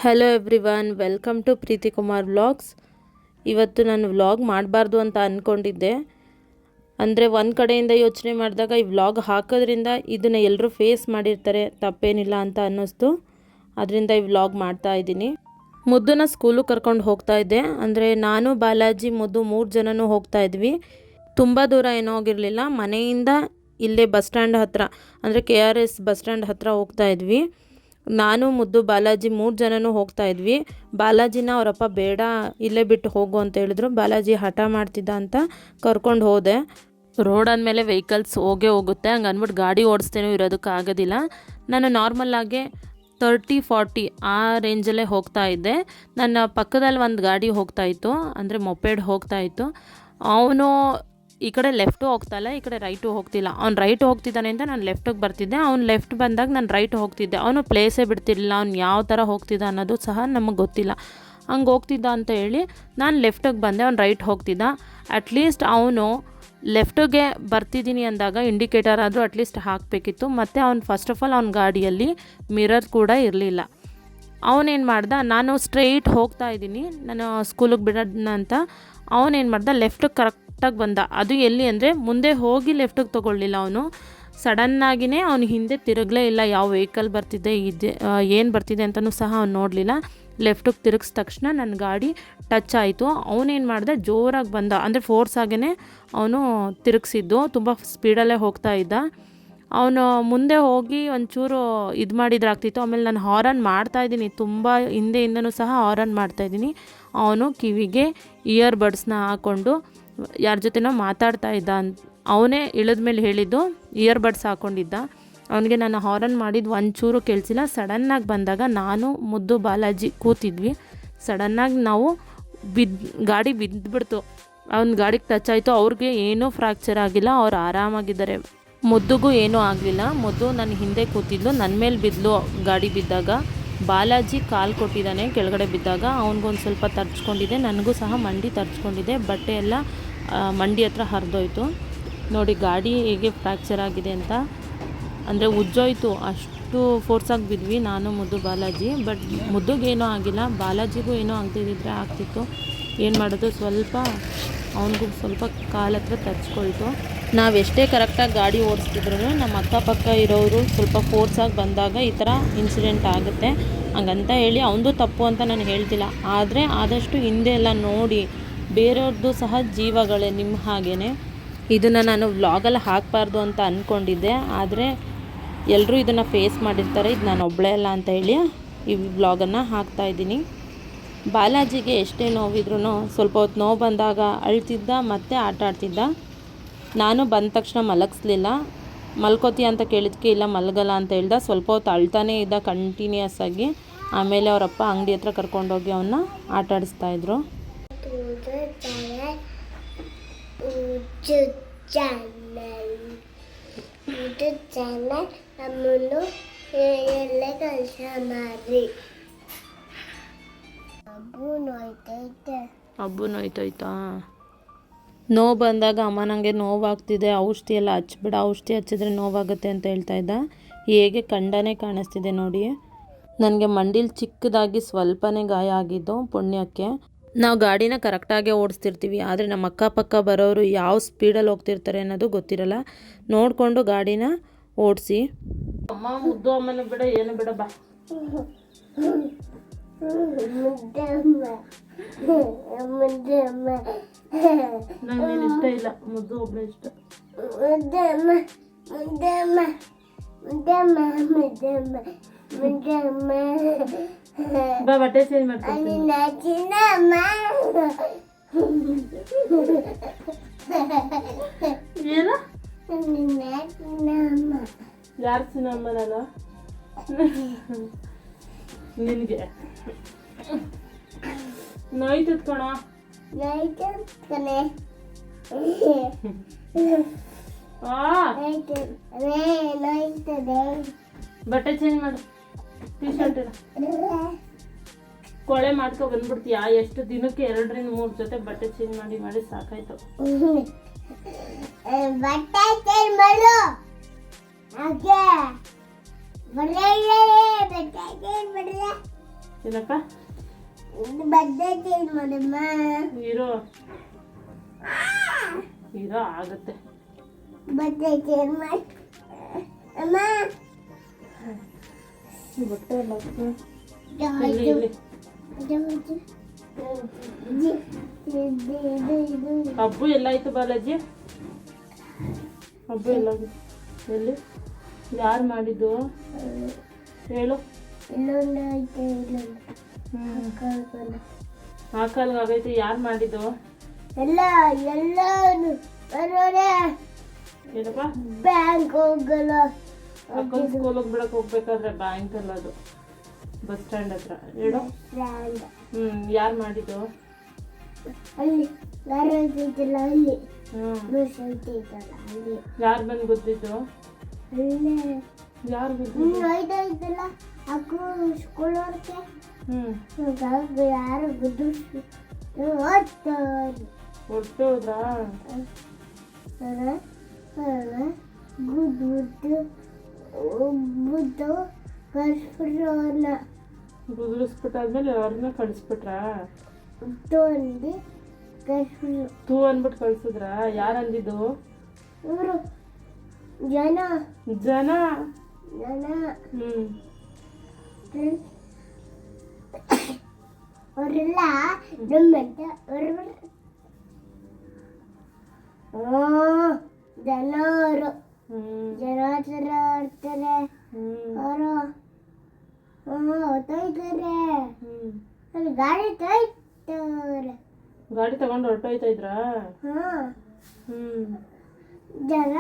Hello everyone, welcome to Preethi Kumar vlogs. ಇವತ್ತು ನಾನು vlog ಮಾಡಬಾರ್ದು ಅಂತ ಅಂದ್ಕೊಂಡಿದ್ದೆ. ಅಂದರೆ ಒಂದು ಕಡೆಯಿಂದ ಯೋಚನೆ ಮಾಡಿದಾಗ ಈ ವ್ಲಾಗ್ ಹಾಕೋದ್ರಿಂದ ಇದನ್ನು ಎಲ್ಲರೂ ಫೇಸ್ ಮಾಡಿರ್ತಾರೆ, ತಪ್ಪೇನಿಲ್ಲ ಅಂತ ಅನ್ನಿಸ್ತು. ಅದರಿಂದ ಈ ವ್ಲಾಗ್ ಮಾಡ್ತಾ ಇದ್ದೀನಿ. ಮುದ್ದನ್ನ ಸ್ಕೂಲಿಗೆ ಕರ್ಕೊಂಡು ಹೋಗ್ತಾ ಇದ್ದೆ. ಅಂದರೆ ನಾನು, ಬಾಲಾಜಿ, ಮುದ್ದು 3 ಜನನೂ ಹೋಗ್ತಾ ಇದ್ವಿ. ತುಂಬ ದೂರ ಏನೋ ಹೋಗಿರಲಿಲ್ಲ. ಮನೆಯಿಂದ ಇಲ್ಲೇ ಬಸ್ ಸ್ಟ್ಯಾಂಡ್ ಹತ್ತಿರ, ಅಂದರೆ KRS ಬಸ್ ಸ್ಟ್ಯಾಂಡ್ ಹತ್ತಿರ ಹೋಗ್ತಾ ಇದ್ವಿ. ನಾನು, ಮುದ್ದು, ಬಾಲಾಜಿ 3 ಜನನೂ ಹೋಗ್ತಾ ಇದ್ವಿ. ಬಾಲಾಜಿನ ಅವರಪ್ಪ ಬೇಡ ಇಲ್ಲೇ ಬಿಟ್ಟು ಹೋಗು ಅಂತ ಹೇಳಿದ್ರು. ಬಾಲಾಜಿ ಹಠ ಮಾಡ್ತಿದ್ದ ಅಂತ ಕರ್ಕೊಂಡು ಹೋದೆ. ರೋಡ್ ಅಂದಮೇಲೆ ವೆಹಿಕಲ್ಸ್ ಹೋಗುತ್ತೆ, ಹಂಗೆ ಅಂದ್ಬಿಟ್ಟು ಗಾಡಿ ಓಡಿಸ್ತೇನೋ ಇರೋದಕ್ಕಾಗೋದಿಲ್ಲ. ನಾನು ನಾರ್ಮಲ್ಲಾಗೆ 30-40 ಆ ರೇಂಜಲ್ಲೇ ಹೋಗ್ತಾ ಇದ್ದೆ. ನನ್ನ ಪಕ್ಕದಲ್ಲಿ ಒಂದು ಗಾಡಿ ಹೋಗ್ತಾಯಿತ್ತು, ಅಂದರೆ ಮೊಪೆಡ್ ಹೋಗ್ತಾಯಿತ್ತು. ಅವನು ಈ ಕಡೆ ಲೆಫ್ಟು ಹೋಗ್ತಾಯಿಲ್ಲ, ಈ ಕಡೆ ರೈಟು ಹೋಗ್ತಿಲ್ಲ. ಅವ್ನು ರೈಟ್ ಹೋಗ್ತಿದ್ದಾನೆ ಅಂತ ನಾನು ಲೆಫ್ಟಿಗೆ ಬರ್ತಿದ್ದೆ. ಅವ್ನು ಲೆಫ್ಟ್ ಬಂದಾಗ ನಾನು ರೈಟ್ ಹೋಗ್ತಿದ್ದೆ. ಅವನು ಪ್ಲೇಸೇ ಬಿಡ್ತಿರಲಿಲ್ಲ. ಅವ್ನು ಯಾವ ಥರ ಹೋಗ್ತಿದ್ದ ಅನ್ನೋದು ಸಹ ನಮಗೆ ಗೊತ್ತಿಲ್ಲ. ಹಂಗೆ ಹೋಗ್ತಿದ್ದ ಅಂತ ಹೇಳಿ ನಾನು ಲೆಫ್ಟಿಗೆ ಬಂದೆ, ಅವ್ನು ರೈಟ್ ಹೋಗ್ತಿದ್ದ. ಅಟ್ಲೀಸ್ಟ್ ಅವನು ಲೆಫ್ಟಿಗೆ ಬರ್ತಿದ್ದೀನಿ ಅಂದಾಗ ಇಂಡಿಕೇಟರ್ ಆದರೂ ಅಟ್ಲೀಸ್ಟ್ ಹಾಕಬೇಕಿತ್ತು. ಮತ್ತು ಅವ್ನು ಫಸ್ಟ್ ಆಫ್ ಆಲ್ ಅವ್ನ ಗಾಡಿಯಲ್ಲಿ ಮಿರರ್ ಕೂಡ ಇರಲಿಲ್ಲ. ಅವನೇನು ಮಾಡ್ದ, ನಾನು ಸ್ಟ್ರೈಟ್ ಹೋಗ್ತಾ ಇದ್ದೀನಿ ನಾನು ಸ್ಕೂಲಿಗೆ ಬಿಡೋಣ ಅಂತ. ಅವನೇನು ಮಾಡ್ದ, ಲೆಫ್ಟಿಗೆ ಕರೆಕ್ಟಾಗಿ ಬಂದ. ಅದು ಎಲ್ಲಿ ಅಂದರೆ ಮುಂದೆ ಹೋಗಿ ಲೆಫ್ಟಿಗೆ ತೊಗೊಳ್ಳಿಲ್ಲ. ಅವನು ಸಡನ್ನಾಗಿಯೇ ಅವನು ಹಿಂದೆ ತಿರುಗಲೇ ಇಲ್ಲ. ಯಾವ ವೆಹಿಕಲ್ ಬರ್ತಿದ್ದೆ ಏನು ಬರ್ತಿದೆ ಅಂತಲೂ ಸಹ ಅವ್ನು ನೋಡಲಿಲ್ಲ. ಲೆಫ್ಟಿಗೆ ತಿರುಗಿದ ತಕ್ಷಣ ನನ್ನ ಗಾಡಿ ಟಚ್ ಆಯಿತು. ಅವನೇನು ಮಾಡ್ದೆ, ಜೋರಾಗಿ ಬಂದ, ಅಂದರೆ ಫೋರ್ಸ್ ಆಗೇ ಅವನು ತಿರುಗಿಸಿದ್ದು. ತುಂಬ ಸ್ಪೀಡಲ್ಲೇ ಹೋಗ್ತಾ ಇದ್ದ. ಅವನು ಮುಂದೆ ಹೋಗಿ ಒಂಚೂರು ಇದು ಮಾಡಿದ್ರಾಗ್ತಿತ್ತು. ಆಮೇಲೆ ನಾನು ಹಾರನ್ ಮಾಡ್ತಾಯಿದ್ದೀನಿ, ತುಂಬ ಹಿಂದೆಯಿಂದನೂ ಸಹ ಹಾರನ್ ಮಾಡ್ತಾಯಿದ್ದೀನಿ. ಅವನು ಕಿವಿಗೆ ಇಯರ್ ಬಡ್ಸ್ನ ಹಾಕ್ಕೊಂಡು ಯಾರ ಜೊತೆನೋ ಮಾತಾಡ್ತಾ ಇದ್ದ. ಅವನೇ ಇಳಿದ ಮೇಲೆ ಹೇಳಿದ್ದು, ಇಯರ್ ಬಡ್ಸ್ ಹಾಕ್ಕೊಂಡಿದ್ದ. ಅವನಿಗೆ ನಾನು ಹಾರನ್ ಮಾಡಿದ್ದು ಒಂಚೂರು ಕೇಳಿಸಿಲ್ಲ. ಸಡನ್ನಾಗಿ ಬಂದಾಗ ನಾನು, ಮುದ್ದು, ಬಾಲಾಜಿ ಕೂತಿದ್ವಿ. ಸಡನ್ನಾಗಿ ನಾವು ಗಾಡಿ ಬಿದ್ದುಬಿಡ್ತು. ಅವ್ನ ಗಾಡಿಗೆ ಟಚ್ ಆಯಿತು. ಅವ್ರಿಗೆ ಏನೂ ಫ್ರ್ಯಾಕ್ಚರ್ ಆಗಿಲ್ಲ, ಅವ್ರು ಆರಾಮಾಗಿದ್ದಾರೆ. ಮುದ್ದುಗೂ ಏನೂ ಆಗಲಿಲ್ಲ. ಮುದ್ದು ನನ್ನ ಹಿಂದೆ ಕೂತಿದ್ಲು, ನನ್ನ ಮೇಲೆ ಬಿದ್ದಲು ಗಾಡಿ ಬಿದ್ದಾಗ. ಬಾಲಾಜಿ ಕಾಲು ಕೊಟ್ಟಿದ್ದಾನೆ ಕೆಳಗಡೆ ಬಿದ್ದಾಗ. ಅವ್ನಿಗೊಂದು ಸ್ವಲ್ಪ ತರ್ಚ್ಕೊಂಡಿದೆ, ನನಗೂ ಸಹ ಮಂಡಿ ತರ್ಚ್ಕೊಂಡಿದೆ. ಬಟ್ಟೆ ಎಲ್ಲ ಮಂಡಿ ಹತ್ರ ಹರಿದೋಯ್ತು. ನೋಡಿ ಗಾಡಿ ಹೇಗೆ ಫ್ರ್ಯಾಕ್ಚರ್ ಆಗಿದೆ ಅಂತ. ಅಂದರೆ ಉಜ್ಜೋಯ್ತು, ಅಷ್ಟು ಫೋರ್ಸಾಗಿ ಬಿದ್ವಿ ನಾನು, ಮುದ್ದು, ಬಾಲಾಜಿ. ಬಟ್ ಮುದ್ದುಗೇನೂ ಆಗಿಲ್ಲ, ಬಾಲಾಜಿಗೂ ಏನೂ ಆಗದಿದ್ದರೆ ಆಗ್ತಿತ್ತು. ಏನು ಮಾಡೋದು, ಸ್ವಲ್ಪ ಅವನಿಗೂ ಸ್ವಲ್ಪ ಕಾಲ ಹತ್ರ ತರ್ಚ್ಕೊಳ್ತು. ನಾವೆಷ್ಟೇ ಕರೆಕ್ಟಾಗಿ ಗಾಡಿ ಓಡಿಸ್ತಿದ್ರು ನಮ್ಮ ಅಕ್ಕಪಕ್ಕ ಇರೋರು ಸ್ವಲ್ಪ ಫೋರ್ಸಾಗಿ ಬಂದಾಗ ಈ ಥರ ಇನ್ಸಿಡೆಂಟ್ ಆಗುತ್ತೆ. ಹಂಗಂತ ಹೇಳಿ ಅವನದು ತಪ್ಪು ಅಂತ ನಾನು ಹೇಳ್ತಿಲ್ಲ. ಆದರೆ ಆದಷ್ಟು ಹಿಂದೆ ಎಲ್ಲ ನೋಡಿ, ಬೇರೆಯವ್ರದ್ದು ಸಹ ಜೀವಗಳೇ ನಿಮ್ಮ ಹಾಗೇ. ಇದನ್ನು ನಾನು ವ್ಲಾಗಲ್ಲಿ ಹಾಕಬಾರ್ದು ಅಂತ ಅಂದ್ಕೊಂಡಿದ್ದೆ, ಆದರೆ ಎಲ್ಲರೂ ಇದನ್ನು ಫೇಸ್ ಮಾಡಿರ್ತಾರೆ, ಇದು ನಾನು ಒಬ್ಬಳೇ ಅಲ್ಲ ಅಂತ ಹೇಳಿ ಈ ವ್ಲಾಗನ್ನು ಹಾಕ್ತಾಯಿದ್ದೀನಿ. ಬಾಲಾಜಿಗೆ ಎಷ್ಟೇ ನೋವಿದ್ರೂ ಸ್ವಲ್ಪ ಹೊತ್ತು ನೋವು ಬಂದಾಗ ಅಳ್ತಿದ್ದ, ಮತ್ತು ಆಟ ಆಡ್ತಿದ್ದ. ನಾನು ಬಂದ ತಕ್ಷಣ ಮಲಗಿಸ್ಲಿಲ್ಲ. ಮಲ್ಕೋತೀಯ ಅಂತ ಕೇಳಿದ್ಕೆ ಇಲ್ಲ ಮಲಗಲ್ಲ ಅಂತ ಹೇಳ್ದ. ಸ್ವಲ್ಪ ಹೊತ್ತು ಅಳ್ತಾನೇ ಇದ್ದ ಕಂಟಿನ್ಯೂಸ್ ಆಗಿ. ಆಮೇಲೆ ಅವರಪ್ಪ ಅಂಗಡಿ ಹತ್ರ ಕರ್ಕೊಂಡೋಗಿ ಅವನ್ನ ಆಟ ಆಡಿಸ್ತಾಯಿದ್ರು. ಹಬ್ಬು ನೋಯ್ತೋಯ್ತಾ? ನೋವು ಬಂದಾಗ ಅಮ್ಮ ನನಗೆ ನೋವಾಗ್ತಿದೆ, ಔಷಧಿ ಎಲ್ಲ ಹಚ್ಬಿಡ, ಔಷಧಿ ಹಚ್ಚಿದ್ರೆ ನೋವಾಗುತ್ತೆ ಅಂತ ಹೇಳ್ತಾ ಇದ್ದ. ಹೇಗೆ ಕಂಡನೇ ಕಾಣಿಸ್ತಿದೆ ನೋಡಿ. ನನಗೆ ಮಂಡಿಲಿ ಚಿಕ್ಕದಾಗಿ ಸ್ವಲ್ಪನೇ ಗಾಯ ಆಗಿದ್ದು, ಪುಣ್ಯಕ್ಕೆ. ನಾವು ಗಾಡಿನ ಕರೆಕ್ಟಾಗೇ ಓಡಿಸ್ತಿರ್ತೀವಿ, ಆದರೆ ನಮ್ಮ ಅಕ್ಕಪಕ್ಕ ಬರೋರು ಯಾವ ಸ್ಪೀಡಲ್ಲಿ ಹೋಗ್ತಿರ್ತಾರೆ ಅನ್ನೋದು ಗೊತ್ತಿರಲ್ಲ. ನೋಡಿಕೊಂಡು ಗಾಡಿನ ಓಡಿಸಿ. ಅಮ್ಮ ಮುದ್ದು ಅಮ್ಮನ ಬಿಡ, ಏನು ಬಿಡ ಬಾ. ನಂಗೆ ನೀನು ಇಷ್ಟ ಇಲ್ಲ, ಮುದ್ದು ಒಬ್ಬನೇ ಇಷ್ಟ. ಬಾ ಬಟ್ಟೆ ಚೇಂಜ್ ಮಾಡ್ತೀನಿ. ಏನು ಯಾರು ಚಿನ್ನಮ್ಮ? ನಾನು ನಿನಗೆ ನೋಯ್ತದ ಕಣ. ಬಟ್ಟೆ ಚೇಂಜ್ ಮಾಡು, ಟೀ ಶರ್ಟ್ ಕೊಳೆ ಮಾಡ್ಕೊ ಬಂದ್ಬಿಡ್ತೀಯಾ? ಎಷ್ಟು ದಿನಕ್ಕೆ 2-3 ಜೊತೆ ಬಟ್ಟೆ ಚೇಂಜ್ ಮಾಡಿ ಮಾಡಿ ಸಾಕಾಯ್ತು. ಏನಪ್ಪ ಬರ್ತೈತೆ ಮಾಡಮ್ಮ ಇರೋ ಇರೋ ಆಗುತ್ತೆ ಬರ್ತೈತೆ ಅಮ್ಮ ಬಟ್ಟೆ ಎಲ್ಲ ಹಾಕು. ಹಬ್ಬು ಎಲ್ಲಾಯ್ತು ಬಾಲಾಜಿ ಹಬ್ಬು ಎಲ್ಲಾಗಿ ಎಲ್ಲಿ ಯಾರು ಮಾಡಿದ್ದು ಹೇಳು ಇಲ್ಲೊಂದು ಐತೆ ಆ ಕಾಲ್ಗೆ ಆಗೈತೆ ಯಾರು ಮಾಡಿದ್ದು ಎಲ್ಲ ಎಲ್ಲಾನು ಬರೋರೆ ಏನಪ್ಪ ಬ್ಯಾಂಕ್ ಹೋಗಲ್ಲ ಅಕ್ಕನ ಸ್ಕೂಲಿಗೆ ಬಿಡಕ್ಕೆ ಹೋಗ್ಬೇಕಾದ್ರೆ ಬ್ಯಾಂಕ್ ಅಲ್ಲ ಅದು ಬಸ್ ಸ್ಟ್ಯಾಂಡ್ ಹತ್ರ ಹೇಳು ಯಾರು ಮಾಡಿದ್ದು ಅಲ್ಲಿ ಯಾರು ಐತೈತಲ್ಲ ಅಲ್ಲಿ ಬಸ್ ಐತೈತಲ್ಲ ಅಲ್ಲಿ ಯಾರು ಬಂದು ಗೊತ್ತಿದ್ದು ಅಲ್ಲೇ ಯಾರು ಗೊತ್ತಿದ್ದು ಐತೈತಲ್ಲ ಅಕ್ಕೂ ಸ್ಕೂಲ್ ಹೊರಕ್ಕೆ ಯಾರು ಗುದ್ದು ಹೊಟ್ಟೋದ್ರಾ ಗುದ್ದು ಕಳ್ಸ್ಬಿಟ್ರವ್ರನ್ನ ಗುದ್ರಿಸ್ಬಿಟ್ಟಾದ್ಮೇಲೆ ಅವ್ರನ್ನ ಕಳಿಸ್ಬಿಟ್ರಾ ಅಂದು ಕಳ್ಸ್ಬಿಟ್ರು ತೂ ಅಂದ್ಬಿಟ್ಟು ಕಳ್ಸಿದ್ರಾ ಯಾರು ಅಂದಿದ್ದು ಇವರು ಜನ ಜನ ಜನ ಅವರೆಲ್ಲ ನಮ್ಮಂತ ಜನ ಅವರು ಜನ ಥರ ಆಡ್ತಾರೆ ಅವರು ಹೊತ್ತೋಯ್ತಾರೆ ಅಲ್ಲಿ ಗಾಡಿ ತೊಯ್ತವ್ರೆ ಗಾಡಿ ತಗೊಂಡು ಹೊರಟೋಯ್ತಾ ಇದ್ರಾ ಜನ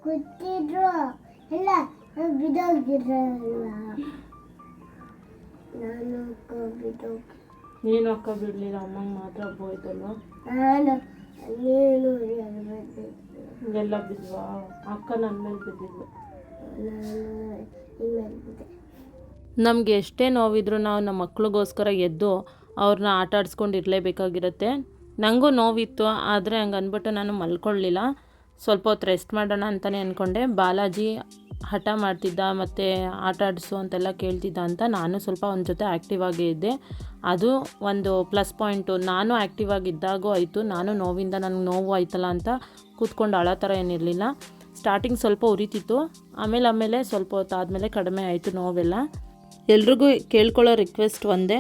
ಕೂತಿದ್ರು ಎಲ್ಲ ಬಿದ್ದೋಗಿದ್ರಲ್ಲ ನಾನು ಬಿದ್ದೋಗಿ ನೀನು ಅಕ್ಕ ಬಿಡ್ಲಿಲ್ಲ ಅಮ್ಮಂಗೆ ಮಾತ್ರ ಹಬ್ಬ ಹೋಯ್ತಲ್ವ ನಾನು ನೀನು ಎಲ್ಲ ಬಿದ್ವಾ ಅಕ್ಕ ನನ್ನ ಮೇಲೆ ಬಿದ್ದಿದ್ಲು ನಮಗೆ ಎಷ್ಟೇ ನೋವಿದ್ರು ನಾವು ನಮ್ಮ ಮಕ್ಳಿಗೋಸ್ಕರ ಎದ್ದು ಅವ್ರನ್ನ ಆಟ ಆಡಿಸ್ಕೊಂಡು ಇರಲೇಬೇಕಾಗಿರುತ್ತೆ ನನಗೂ ನೋವಿತ್ತು ಆದರೆ ಹಂಗೆ ಅಂದ್ಬಿಟ್ಟು ನಾನು ಮಲ್ಕೊಳ್ಳಿಲ್ಲ ಸ್ವಲ್ಪ ಹೊತ್ತು ರೆಸ್ಟ್ ಮಾಡೋಣ ಅಂತಲೇ ಅಂದ್ಕೊಂಡೆ ಬಾಲಾಜಿ ಹಠ ಮಾಡ್ತಿದ್ದ ಮತ್ತು ಆಟ ಆಡಿಸು ಅಂತೆಲ್ಲ ಕೇಳ್ತಿದ್ದ ಅಂತ ನಾನು ಸ್ವಲ್ಪ ಅವನ ಜೊತೆ ಆ್ಯಕ್ಟಿವ್ ಆಗೇ ಇದ್ದೆ ಅದು ಒಂದು ಪ್ಲಸ್ ಪಾಯಿಂಟು ನಾನು ಆ್ಯಕ್ಟಿವ್ ಆಗಿದ್ದಾಗೂ ಆಯಿತು ನಾನು ನೋವಿಂದ ನನಗೆ ನೋವು ಆಯ್ತಲ್ಲ ಅಂತ ಕೂತ್ಕೊಂಡು ಅಳೋ ಥರ ಏನಿರಲಿಲ್ಲ ಸ್ಟಾರ್ಟಿಂಗ್ ಸ್ವಲ್ಪ ಉರಿತಿತ್ತು ಆಮೇಲೆ ಸ್ವಲ್ಪ ಹೊತ್ತು ಆದಮೇಲೆ ಕಡಿಮೆ ಆಯಿತು ನೋವೆಲ್ಲ ಎಲ್ರಿಗೂ ಕೇಳ್ಕೊಳ್ಳೋ ರಿಕ್ವೆಸ್ಟ್ ಒಂದೇ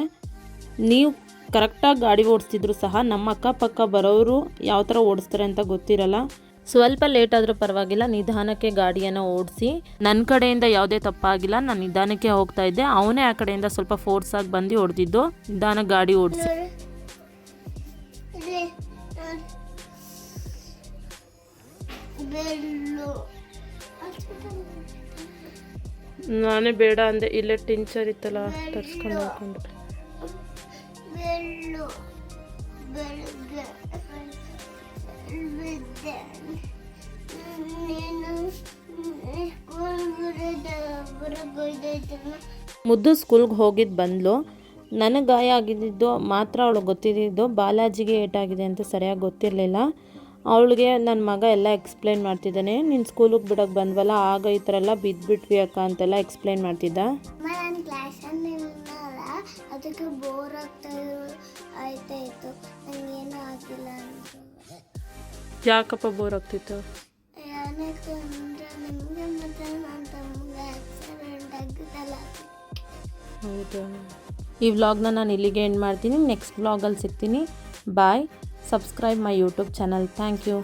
ನೀವು ಕರೆಕ್ಟಾಗಿ ಗಾಡಿ ಓಡಿಸ್ತಿದ್ರು ಸಹ ನಮ್ಮ ಅಕ್ಕಪಕ್ಕ ಬರೋರು ಯಾವ ಥರ ಓಡಿಸ್ತಾರೆ ಅಂತ ಗೊತ್ತಿರಲ್ಲ ಸ್ವಲ್ಪ ಲೇಟ್ ಆದರೂ ಪರವಾಗಿಲ್ಲ ನಿಧಾನಕ್ಕೆ ಗಾಡಿಯನ್ನು ಓಡಿಸಿ ನನ್ನ ಕಡೆಯಿಂದ ಯಾವುದೇ ತಪ್ಪಾಗಿಲ್ಲ ನಾನು ನಿಧಾನಕ್ಕೆ ಹೋಗ್ತಾ ಇದ್ದೆ ಅವನೇ ಆ ಕಡೆಯಿಂದ ಸ್ವಲ್ಪ ಫೋರ್ಸಾಗಿ ಬಂದು ಹೊಡೆದಿದ್ದು ನಿಧಾನಕ್ಕೆ ಗಾಡಿ ಓಡಿಸಿ ನಾನೇ ಬೇಡ ಅಂದೆ ಇಲ್ಲೇ ಟಿಂಚರ್ ಇತ್ತಲ್ಲ ತರ್ಸ್ಕೊಂಡು ಹೋಗ್ಕೊಂಡು ಮುದ್ದು ಸ್ಕೂಲ್ಗೆ ಹೋಗಿದ್ದು ಬಂದ್ಲು ನನಗೆ ಗಾಯ ಆಗಿದ್ದು ಮಾತ್ರ ಅವಳಿಗೆ ಗೊತ್ತಿದ್ದು ಬಾಲಾಜಿಗೆ ಏಟಾಗಿದೆ ಅಂತ ಸರಿಯಾಗಿ ಗೊತ್ತಿರಲಿಲ್ಲ ಅವಳಿಗೆ ನನ್ನ ಮಗ ಎಲ್ಲ ಎಕ್ಸ್ಪ್ಲೇನ್ ಮಾಡ್ತಿದ್ದಾನೆ ನೀನು ಸ್ಕೂಲಿಗೆ ಬಿಡೋಕ್ಕೆ ಬಂದ್ವಲ್ಲ ಆಗ ಈ ಥರ ಎಲ್ಲ ಬಿದ್ದುಬಿಟ್ವಿ ಅಕ್ಕ ಅಂತೆಲ್ಲ ಎಕ್ಸ್ಪ್ಲೇನ್ ಮಾಡ್ತಿದ್ದ ನಾನು ಕ್ಲಾಸಲ್ಲಿ ಅದಕ್ಕೆ ಬೋರ್ ಆಯ್ತಾ ಇತ್ತು ನನಗೇನು ಆಗಿಲ್ಲ ಅಂತ ಯಾಕಪ್ಪ ಬೋರ್ ಆಗ್ತಿತ್ತು ಏನಕ್ಕೆ ಅಂದರೆ ನಿಮಗೆ ಮತ್ತು ನನ್ನ ತಮ್ಮಗೆ ಆಕ್ಸಿಡೆಂಟ್ ಆಗಿದ್ದಲ್ಲ ಹೌದಾ ಈ ವ್ಲಾಗ್ನ ನಾನು ಇಲ್ಲಿಗೆ ಎಂಡ್ ಮಾಡ್ತೀನಿ ನೆಕ್ಸ್ಟ್ ವ್ಲಾಗಲ್ಲಿ ಸಿಗ್ತೀನಿ bye subscribe my YouTube channel thank you